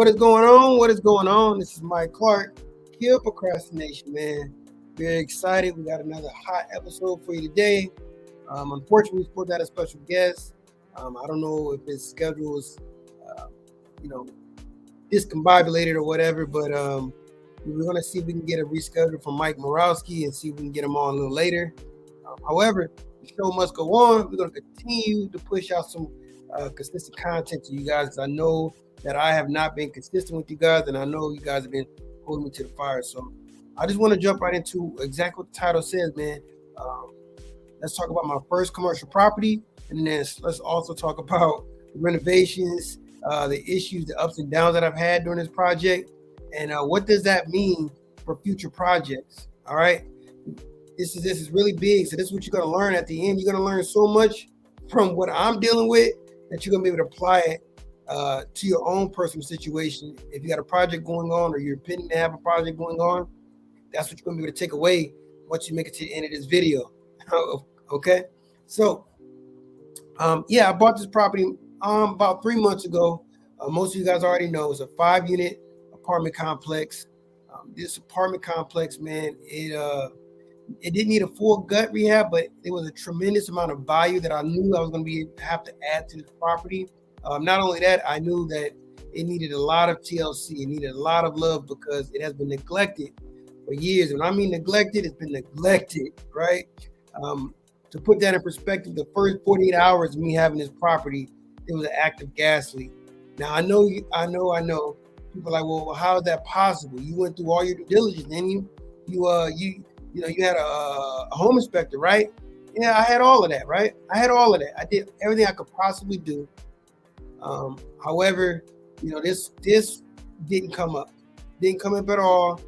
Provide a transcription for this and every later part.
What is going on? What is going on? This is Mike Clark. Kill procrastination, man. Very excited. We got another hot episode for you today. Unfortunately, we're supposed to have a special guest. I don't know if his schedule is, uh, you know, discombobulated or whatever, but we're going to see if we can get a reschedule from Mike Morowski and see if we can get him on a little later. However, the show must go on. We're going to continue to push out some consistent content to you guys. I know that I have not been consistent with you guys, and I know you guys have been holding me to the fire. So I just want to jump right into exactly what the title says, man. Um, let's talk about my first commercial property, and then let's also talk about the renovations, the issues, the ups and downs that I've had during this project, and what does that mean for future projects. All right, this is really big. So this is what you're gonna learn at the end. You're gonna learn so much from what I'm dealing with that you're gonna be able to apply it to your own personal situation. If you got a project going on or you're intending to have a project going on, that's what you're gonna be able to take away once you make it to the end of this video. Okay, so yeah, I bought this property about 3 months ago. Most of you guys already know it's a 5-unit apartment complex. This apartment complex, man, it didn't need a full gut rehab, but it was a tremendous amount of value that I knew I was going to have to add to this property. Not only that, I knew that it needed a lot of TLC. It needed a lot of love because it has been neglected for years. And I mean neglected, it's been neglected, right? To put that in perspective, the first 48 hours of me having this property, it was an active gas leak. Now I know. People are like, well, how is that possible? You went through all your due diligence, and you had a home inspector, right? Yeah, I had all of that, right? I had all of that. I did everything I could possibly do. However, this didn't come up. Didn't come up at all.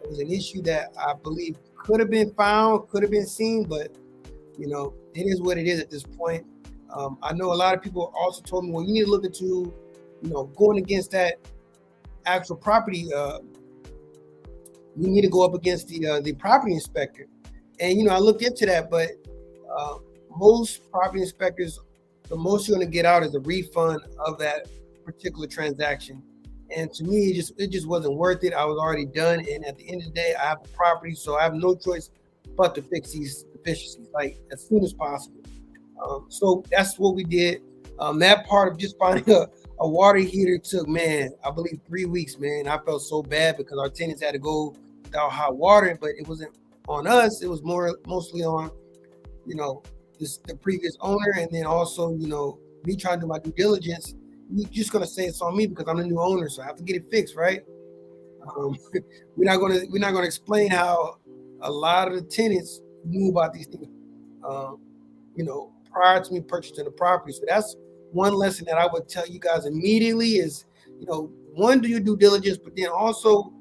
It was an issue that I believe could have been found, could have been seen, but it is what it is at this point. I know a lot of people also told me, well, you need to look into, going against that actual property. You need to go up against the property inspector. And I looked into that, but most property inspectors, the most you're going to get out is a refund of that particular transaction. And to me, it just wasn't worth it. I was already done, and at the end of the day, I have the property, so I have no choice but to fix these deficiencies like as soon as possible. So that's what we did. That part of just finding a water heater took, man, I believe 3 weeks, man. I felt so bad because our tenants had to go without hot water, but it wasn't on us. It was mostly on, the previous owner, and then also, me trying to do my due diligence. You're just gonna say it's on me because I'm the new owner, so I have to get it fixed, right? We're not gonna explain how a lot of the tenants knew about these things, prior to me purchasing the property. So that's one lesson that I would tell you guys immediately is, one, do your due diligence, but then also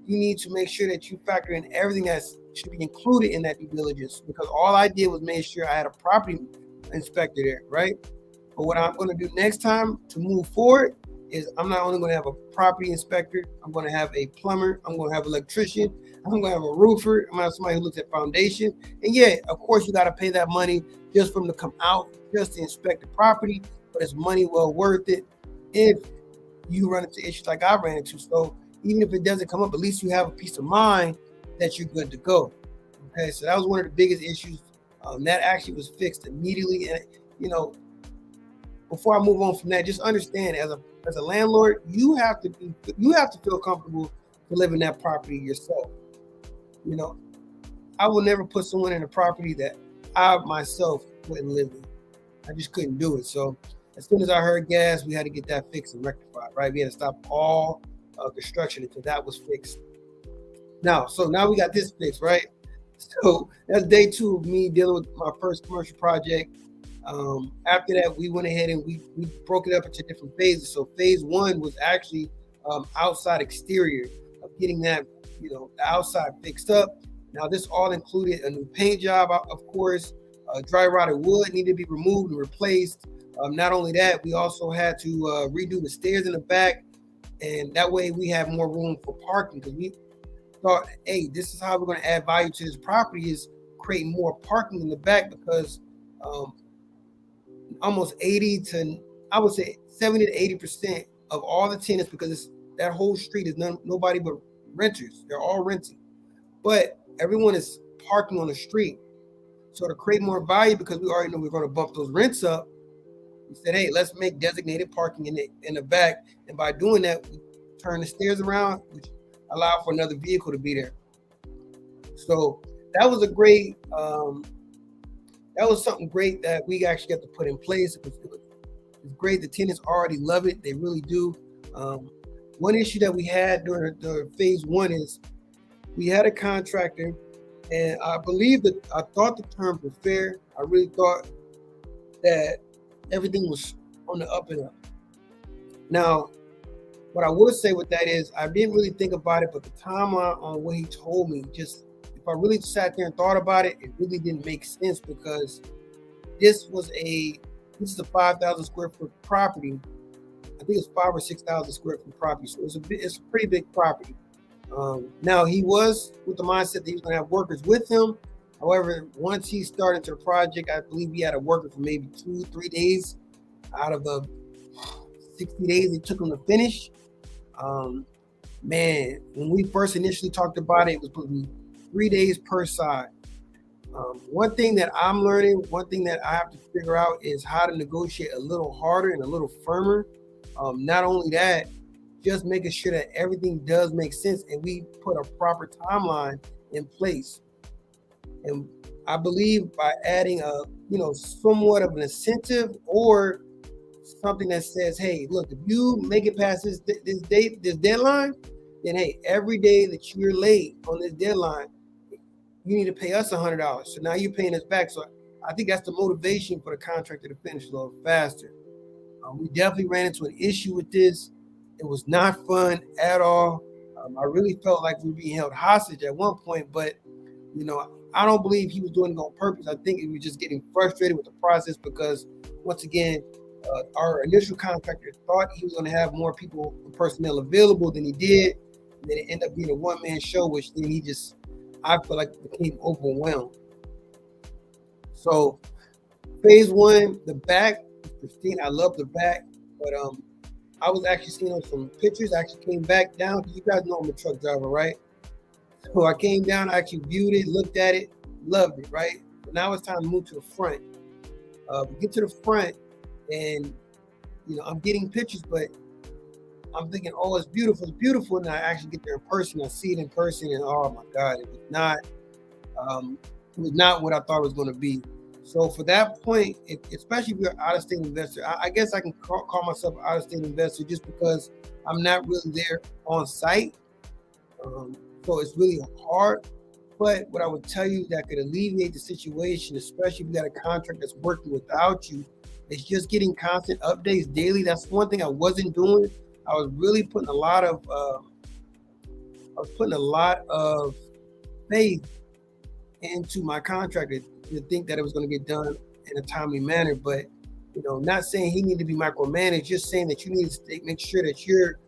you need to make sure that you factor in everything that should be included in that due diligence, because all I did was make sure I had a property inspector there, right? But what I'm going to do next time to move forward is I'm not only going to have a property inspector, I'm going to have a plumber, I'm going to have an electrician, I'm going to have a roofer, I'm going to have somebody who looks at foundation. And yeah, of course, you got to pay that money just for them to come out, just to inspect the property, but it's money well worth it if you run into issues like I ran into. So even if it doesn't come up, at least you have a peace of mind that you're good to go. Okay, so that was one of the biggest issues. That actually was fixed immediately. And before I move on from that, just understand as a landlord, you have to feel comfortable to live in that property yourself. I will never put someone in a property that I myself wouldn't live in. I just couldn't do it. So as soon as I heard gas, we had to get that fixed and rectified, right? We had to stop all construction until that was fixed. Now we got this fixed, right? So that's day 2 of me dealing with my first commercial project. After that, we went ahead and we broke it up into different phases. So phase 1 was actually outside exterior of getting that, the outside fixed up. Now this all included a new paint job, of course. Dry rotted wood needed to be removed and replaced. Not only that, we also had to redo the stairs in the back, and that way we have more room for parking, because we thought, hey, this is how we're going to add value to this property, is create more parking in the back, because almost 80 to, I would say 70 to 80% of all the tenants, because that whole street is nobody but renters. They're all renting, but everyone is parking on the street. So to create more value, because we already know we're going to bump those rents up, we said, hey, let's make designated parking in the back, and by doing that, we turn the stairs around, which allow for another vehicle to be there. So that was a great. That was something great that we actually got to put in place. It's great. The tenants already love it. They really do. Um, One issue that we had during the phase one is we had a contractor, and I thought the terms were fair. I really thought that everything was on the up and up. Now, what I would say with that is I didn't really think about it, but the timeline on what he told me, just if I really sat there and thought about it, it really didn't make sense because this was this is a 5,000 square foot property. I think it's 5 or 6,000 square foot property, so it's a pretty big property. Now he was with the mindset that he was going to have workers with him. However, once he started to the project, I believe he had a worker for maybe 2-3 days out of the 60 days it took him to finish. Man, when we first initially talked about it, it was supposed to be 3 days per side. One thing that I'm learning, one thing that I have to figure out is how to negotiate a little harder and a little firmer. Not only that, just making sure that everything does make sense and we put a proper timeline in place. And I believe by adding somewhat of an incentive or something that says, hey, look, if you make it past this deadline, then hey, every day that you're late on this deadline, you need to pay us $100. So now you're paying us back. So I think that's the motivation for the contractor to finish a little faster. We definitely ran into an issue with this. It was not fun at all. I really felt like we were being held hostage at one point, but I don't believe he was doing it on purpose. I think he was just getting frustrated with the process because, once again, our initial contractor thought he was going to have more people, personnel available than he did. And then it ended up being a one-man show, which then I feel like became overwhelmed. So phase one, the back is pristine. I love the back, but I was actually seeing some pictures. I actually came back down because you guys know I'm a truck driver, right? So I came down, I actually viewed it, looked at it, loved it, right? But now it's time to move to the front. We get to the front, and I'm getting pictures, but I'm thinking, oh, it's beautiful. And I actually get there in person, I see it in person, and oh my God, it was not what I thought it was going to be. So for that point, especially if you're an out-of-state investor, I guess I can call myself an out-of-state investor just because I'm not really there on site. So it's really hard. But what I would tell you that could alleviate the situation, especially if you got a contract that's working without you, is just getting constant updates daily. That's one thing I wasn't doing. I was really putting a lot of faith into my contractor to think that it was going to get done in a timely manner. But not saying he needed to be micromanaged, just saying that you need to make sure that you're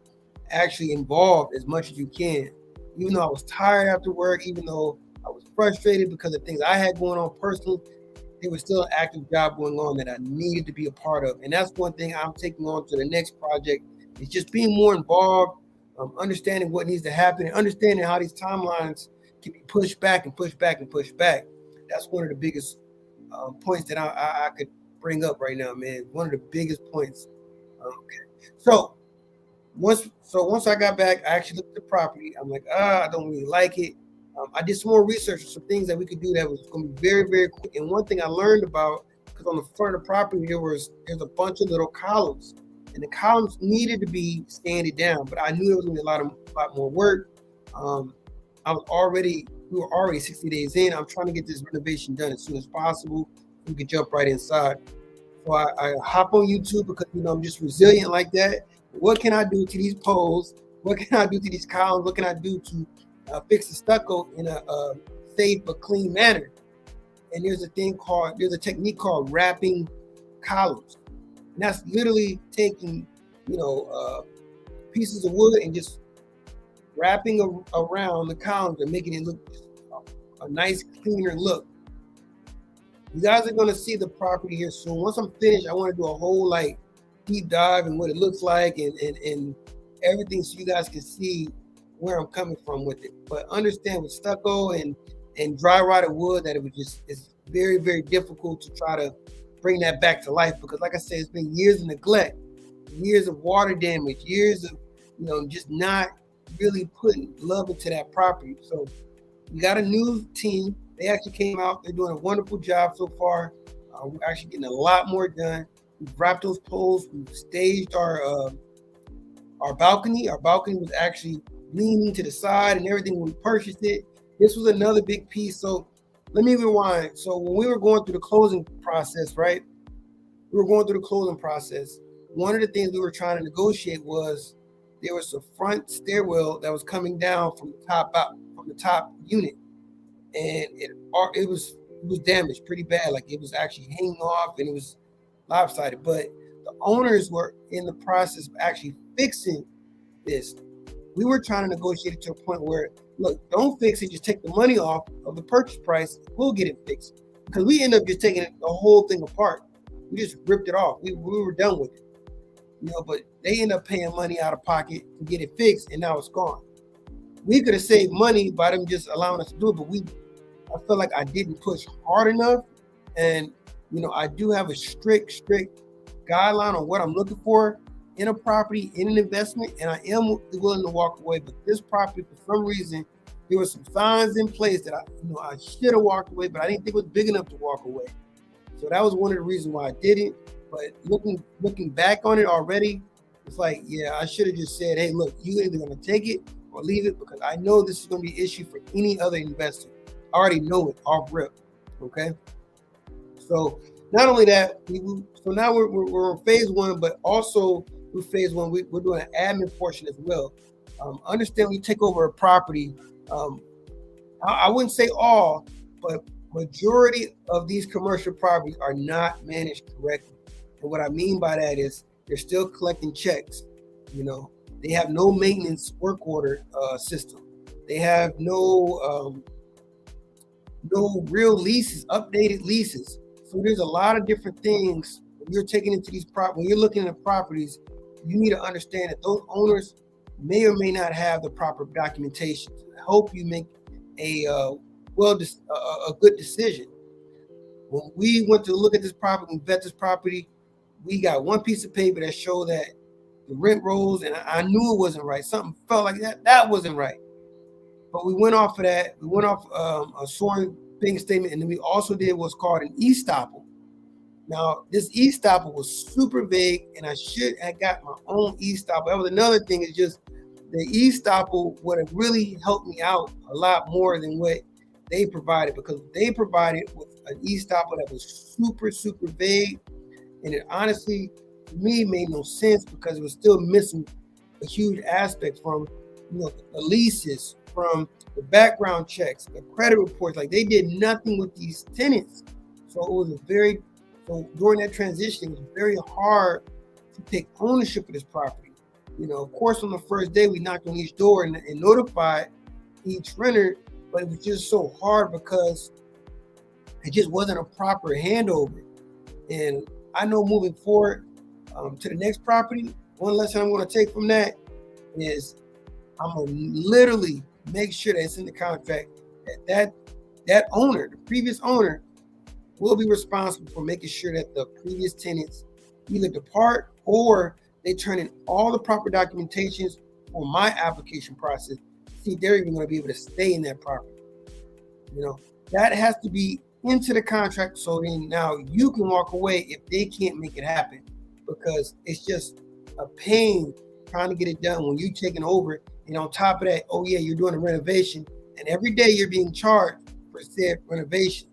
actually involved as much as you can. Even though I was tired after work, even though I was frustrated because of things I had going on personally, there was still an active job going on that I needed to be a part of. And that's one thing I'm taking on to the next project, is just being more involved, understanding what needs to happen, and understanding how these timelines can be pushed back and pushed back and pushed back. That's one of the biggest points that I could bring up right now, man. One of the biggest points. Okay. So once I got back, I actually looked at the property. I'm like, I don't really like it. I did some more research on some things that we could do that was going to be very, very quick. And one thing I learned about, because on the front of the property there's a bunch of little columns, and the columns needed to be sanded down, but I knew there was going to be a lot more work. We were already 60 days in. I'm trying to get this renovation done as soon as possible. We could jump right inside. So I hop on YouTube because I'm just resilient like that. What can I do to these poles? What can I do to these columns? What can I do to fix the stucco in a safe but clean manner? And there's a technique called wrapping columns. And that's literally taking, pieces of wood and just wrapping around the columns and making it look a nice, cleaner look. You guys are going to see the property here soon. Once I'm finished, I want to do a whole deep dive in what it looks like and everything so you guys can see where I'm coming from with it. But understand with stucco and dry rotted wood that it was just it's very, very difficult to try to bring that back to life because like I said, it's been years of neglect, years of water damage, years of just not really putting love into that property. So we got a new team. They actually came out. They're doing a wonderful job so far. We're actually getting a lot more done. We've wrapped those poles. We've staged our balcony. Our balcony was actually leaning to the side and everything when we purchased it. This was another big piece. So let me rewind. So when we were going through the closing process, right? We were going through the closing process. One of the things we were trying to negotiate was there was a front stairwell that was coming down from the top unit, and it was damaged pretty bad. Like it was actually hanging off, and it was lopsided. But the owners were in the process of actually fixing this. We were trying to negotiate it to a point where, look, don't fix it, just take the money off of the purchase price. We'll get it fixed. Because we ended up just taking the whole thing apart. We just ripped it off. We were done with it. But they end up paying money out of pocket to get it fixed, and now it's gone. We could have saved money by them just allowing us to do it, but I feel like I didn't push hard enough. And I do have a strict guideline on what I'm looking for in a property, in an investment, and I am willing to walk away. But this property, for some reason, there were some signs in place that I should have walked away, but I didn't think it was big enough to walk away. So that was one of the reasons why I didn't. But looking back on it already, it's like, yeah, I should have just said, hey, look, you either going to take it or leave it because I know this is going to be an issue for any other investor. I already know it off rip. Okay. So not only that, so now we're on phase one, but also with phase one, we're doing an admin portion as well. Understand we take over a property. I wouldn't say all, but majority of these commercial properties are not managed correctly. And what I mean by that is they're still collecting checks. They have no maintenance work order system. They have no real leases, updated leases. So there's a lot of different things when you're taking into these when you're looking at properties. You need to understand that those owners may or may not have the proper documentation. I hope you make a good decision. When we went to look at this property and vet this property, we got one piece of paper that showed that the rent rolls, and I knew it wasn't right. Something felt like that wasn't right. But we went off of that. We went off a sworn bank statement, and then we also did what's called an estoppel. Now, this estoppel was super vague, and I should have got my own estoppel. That was another thing, is just the estoppel would have really helped me out a lot more than what they provided, because they provided with an estoppel that was super, super vague. And it honestly, to me, made no sense because it was still missing a huge aspect from the leases, from the background checks, the credit reports. Like, they did nothing with these tenants. So it was during that transition, it was very hard to take ownership of this property. Of course, on the first day, we knocked on each door and notified each renter, but it was just so hard because it just wasn't a proper handover. And I know moving forward to the next property, one lesson I'm going to take from that is I'm going to literally make sure that it's in the contract that owner, the previous owner, will be responsible for making sure that the previous tenants either depart or they turn in all the proper documentations for my application process. See, they're even going to be able to stay in that property. That has to be into the contract, so then now you can walk away if they can't make it happen, because it's just a pain trying to get it done when you're taking over. And on top of that, oh yeah, you're doing a renovation, and every day you're being charged for said renovation.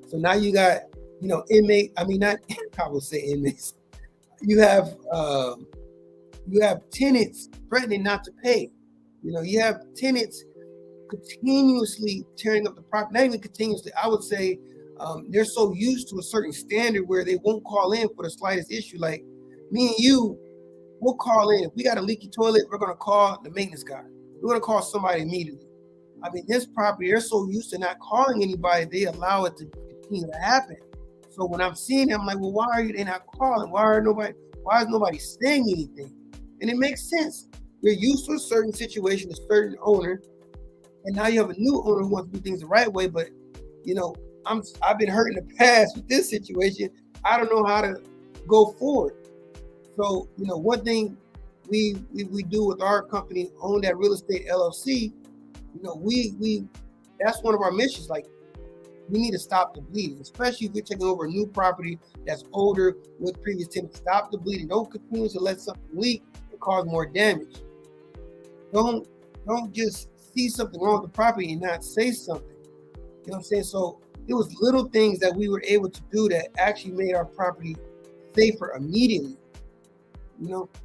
So now you got, I will say inmates. You have tenants threatening not to pay. You have tenants continuously tearing up the property. Not even continuously. I would say they're so used to a certain standard where they won't call in for the slightest issue. Like me and you, we'll call in. If we got a leaky toilet, we're going to call the maintenance guy. We're going to call somebody immediately. I mean, this property, they're so used to not calling anybody, they allow it to continue to happen. So when I'm seeing them, I'm like, well, why are they not calling? Why is nobody saying anything? And it makes sense. you're used to a certain situation, a certain owner, and now you have a new owner who wants to do things the right way. But you know, I've been hurt in the past with this situation. I don't know how to go forward. So one thing we do with our company, Own That Real Estate LLC. We that's one of our missions. Like, we need to stop the bleeding, especially if you're taking over a new property that's older with previous tenants. Stop the bleeding. Don't continue to let something leak and cause more damage. Don't just see something wrong with the property and not say something. You know what I'm saying? So it was little things that we were able to do that actually made our property safer immediately.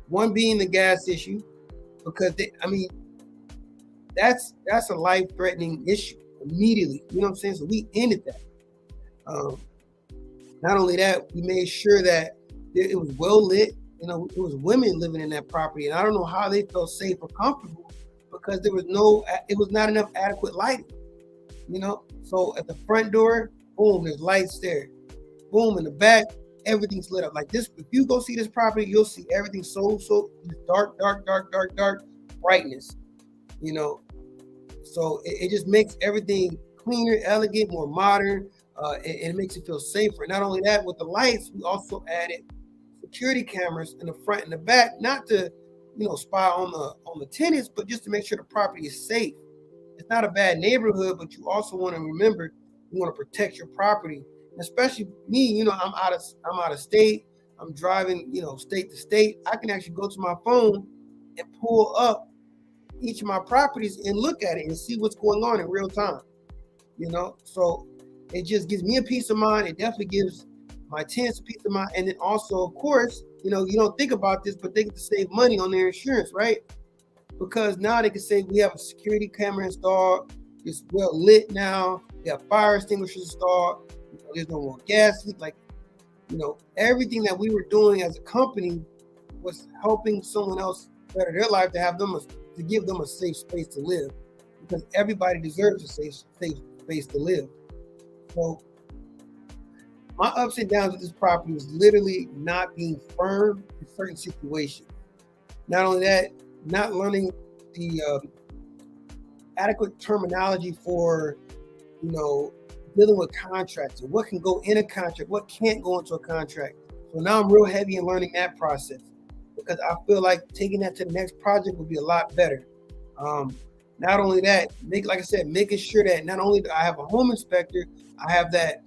One being the gas issue, because that's a life-threatening issue immediately. You know what I'm saying? So we ended that. Not only that, we made sure that it was well lit. It was women living in that property, and I don't know how they felt safe or comfortable because it was not enough adequate lighting. So at the front door, boom, there's lights there. Boom, in the back, everything's lit up like this. If you go see this property, you'll see everything so dark brightness. So it just makes everything cleaner, elegant, more modern, and it makes it feel safer. Not only that, with the lights, we also added security cameras in the front and the back, not to spy on the tenants, but just to make sure the property is safe. It's not a bad neighborhood, but you also want to remember, you want to protect your property. And especially me, I'm out of state. I'm driving, state to state. I can actually go to my phone and pull up each of my properties and look at it and see what's going on in real time. So it just gives me a peace of mind. It definitely gives my tenants a peace of mind. And then also, of course, you don't think about this, but they get to save money on their insurance, right? Because now they can say we have a security camera installed. It's well lit now. We have fire extinguishers installed. There's no more gas leak. Like, everything that we were doing as a company was helping someone else better their life, to give them a safe space to live, because everybody deserves a safe space to live. So my ups and downs with this property was literally not being firm in certain situations. Not only that, not learning the adequate terminology for, dealing with contracts and what can go in a contract, what can't go into a contract. So now I'm real heavy in learning that process, because I feel like taking that to the next project would be a lot better. Not only that, like I said, making sure that not only do I have a home inspector, I have that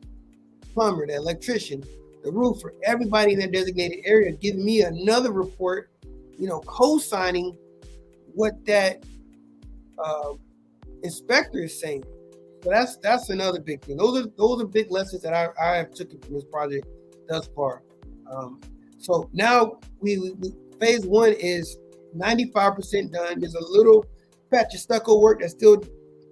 plumber, the electrician, the roofer, everybody in their designated area giving me another report, co-signing what that inspector is saying. So that's another big thing. Those are big lessons that I have taken from this project thus far. So now we phase one is 95% done. There's a little patch of stucco work that still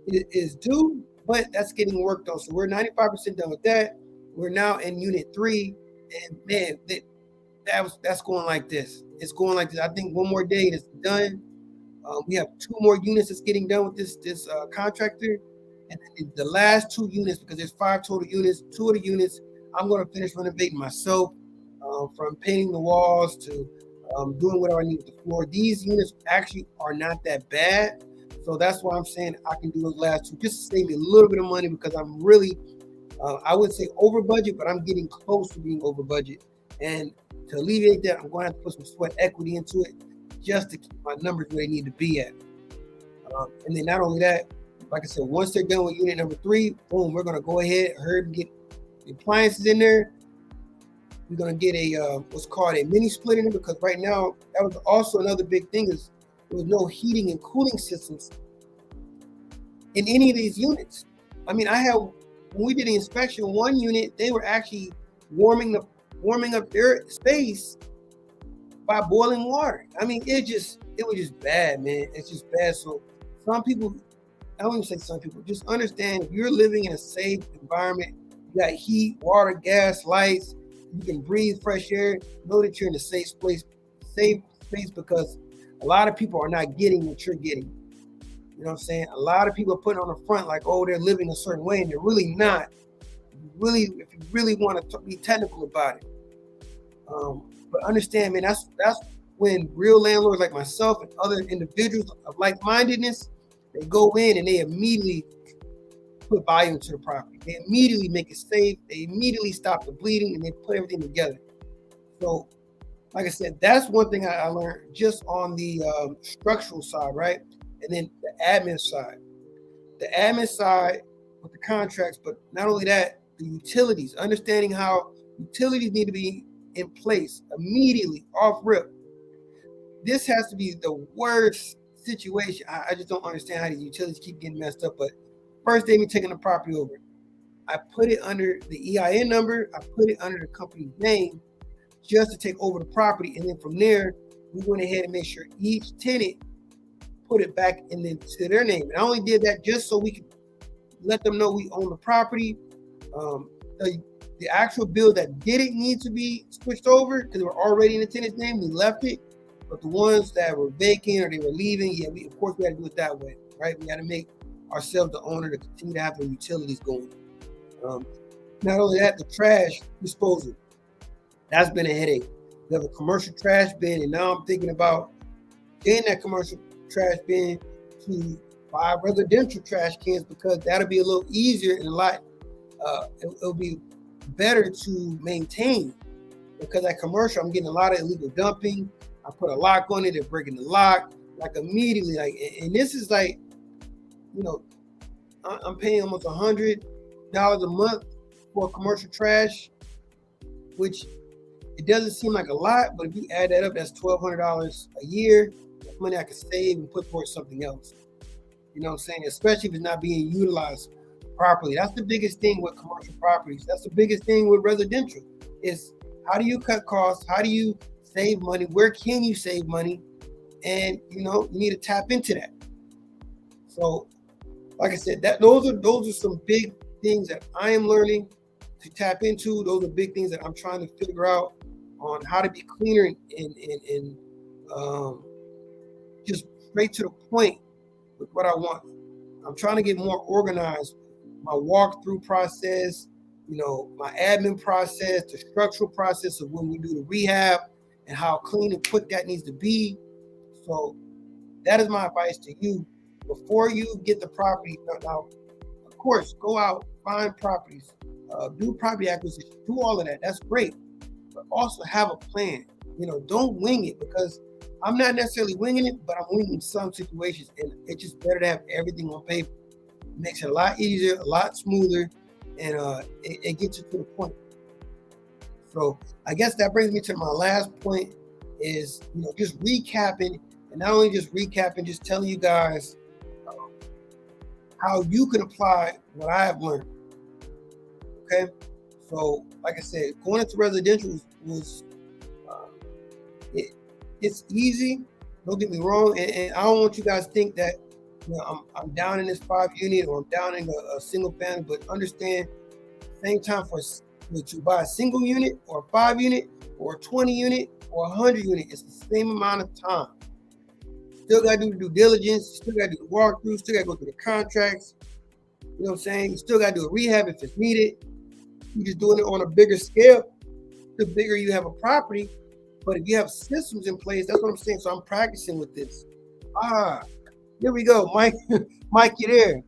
is due, but that's getting worked on. So we're 95% done with that. We're now in unit 3, and man, that's going like this. It's going like this. I think one more day it's done. We have 2 more units that's getting done with this contractor, and then the last 2 units, because there's 5 total units. 2 of the units I'm going to finish renovating myself, from painting the walls to doing whatever I need with the floor. These units actually are not that bad, so that's why I'm saying I can do those last 2 just to save me a little bit of money, because I'm really, I wouldn't say over budget, but I'm getting close to being over budget. And to alleviate that, I'm going to have to put some sweat equity into it just to keep my numbers where they need to be at. And then not only that, like I said, once they're done with unit number 3, boom, we're going to go ahead and get the appliances in there. We're going to get a what's called a mini split in it, because right now, that was also another big thing, is there was no heating and cooling systems in any of these units. I mean, when we did the inspection, one unit, they were actually warming up their space by boiling water. I mean, it was just bad, man. It's just bad. So some people, I don't even say some people, just understand, if you're living in a safe environment, you got heat, water, gas, lights, you can breathe fresh air, know that you're in a safe space, because a lot of people are not getting what you're getting. You know what I'm saying? A lot of people are putting on the front like, oh, they're living a certain way, and they're really not. If you really want to be technical about it. But understand, man, that's when real landlords like myself and other individuals of like-mindedness, they go in and they immediately put value into the property. They immediately make it safe. They immediately stop the bleeding, and they put everything together. So, like I said, that's one thing I learned just on the structural side, right? And then the admin side. The admin side with the contracts, but not only that, the utilities, understanding how utilities need to be in place immediately off rip. This has to be the worst situation. I just don't understand how these utilities keep getting messed up. But first day me taking the property over, I put it under the EIN number, I put it under the company's name just to take over the property. And then from there, we went ahead and made sure each tenant put it back into their name. And I only did that just so we could let them know we own the property. The actual bill that didn't need to be switched over because they were already in the tenant's name, we left it. But the ones that were vacant or they were leaving, yeah, we had to do it that way, right? We had to make ourselves the owner to continue to have the utilities going. Not only that, the trash disposal, that's been a headache. We have a commercial trash bin, and now I'm thinking about getting that commercial trash bin to 5 residential trash cans because that'll be a little easier and a lot, it'll be better to maintain because that commercial, I'm getting a lot of illegal dumping. I put a lock on it, they're breaking the lock, like immediately, and this is like, I'm paying almost $100 a month for commercial trash, which it doesn't seem like a lot, but if you add that up, that's $1,200 a year. That's money I could save and put towards something else. You know what I'm saying? Especially if it's not being utilized properly. That's the biggest thing with commercial properties. That's the biggest thing with residential is how do you cut costs? How do you save money? Where can you save money? And you need to tap into that. So, like I said, those are some big things that I am learning to tap into. Those are big things that I'm trying to figure out on how to be cleaner and just straight to the point with what I want. I'm trying to get more organized. My walkthrough process, my admin process, the structural process of when we do the rehab and how clean and quick that needs to be. So that is my advice to you. Before you get the property, now, of course, go out, find properties, do property acquisition, do all of that. That's great. But also have a plan. Don't wing it because I'm not necessarily winging it, but I'm winging some situations. And it's just better to have everything on paper. It makes it a lot easier, a lot smoother, and it gets you to the point. So I guess that brings me to my last point is, just recapping, and not only just recapping, just telling you guys how you can apply what I have learned. Okay, so like I said, going into residential was it's easy. Don't get me wrong, and I don't want you guys to think that I'm down in this 5 unit or I'm down in a single family, but understand, same time to buy a single unit or a 5 unit or a 20 unit or 100 unit, it's the same amount of time. Still got to do the due diligence, still got to do the walkthrough, still got to go through the contracts. You know what I'm saying? You still got to do a rehab if it's needed. You're just doing it on a bigger scale. The bigger you have a property, but if you have systems in place, that's what I'm saying. So I'm practicing with this. Here we go, Mike. Mike, you there?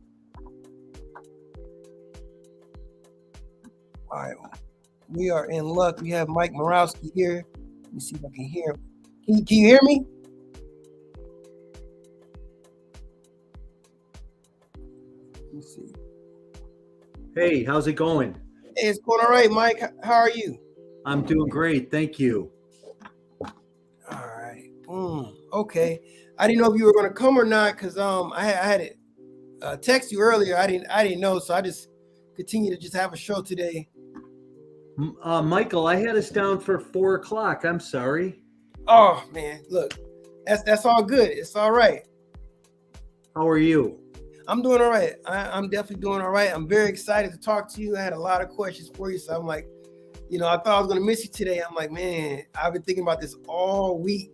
All right, we are in luck. We have Mike Morawski here. Let me see if I can hear him. Can you hear me? Let me see. Hey, how's it going? Hey, it's going all right, Mike. How are you? I'm doing great, thank you. All right. Okay. I didn't know if you were going to come or not because I had it text you earlier. I didn't know, so I just continue to just have a show today. Michael, I had us down for 4 o'clock. I'm sorry. Oh man, look, that's all good. It's all right. How are you? I'm doing all right. I'm definitely doing all right. I'm very excited to talk to you. I had a lot of questions for you, so I'm like, I thought I was going to miss you today. I'm like, man, I've been thinking about this all week.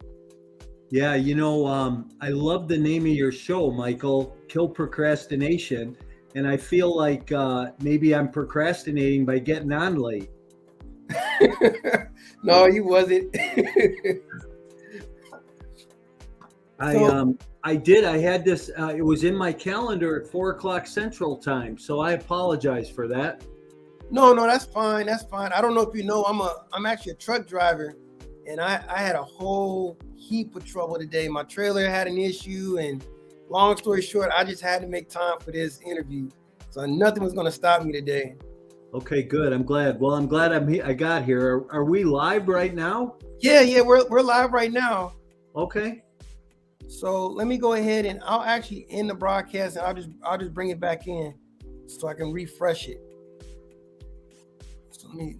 Yeah, I love the name of your show, Michael, Kill Procrastination. And I feel like maybe I'm procrastinating by getting on late. No, you wasn't. I So um I did. I had this. It was in my calendar at 4 o'clock Central Time. So I apologize for that. no, that's fine. That's fine. I don't know if you know, I'm actually a truck driver, and I had a whole heap of trouble today. My trailer had an issue, and long story short, I just had to make time for this interview. So nothing was going to stop me today. Okay, good. I'm glad. Well, I'm glad I got here. Are we live right now? Yeah, we're live right now. Okay. So let me go ahead and I'll actually end the broadcast, and I'll just bring it back in so I can refresh it. So let me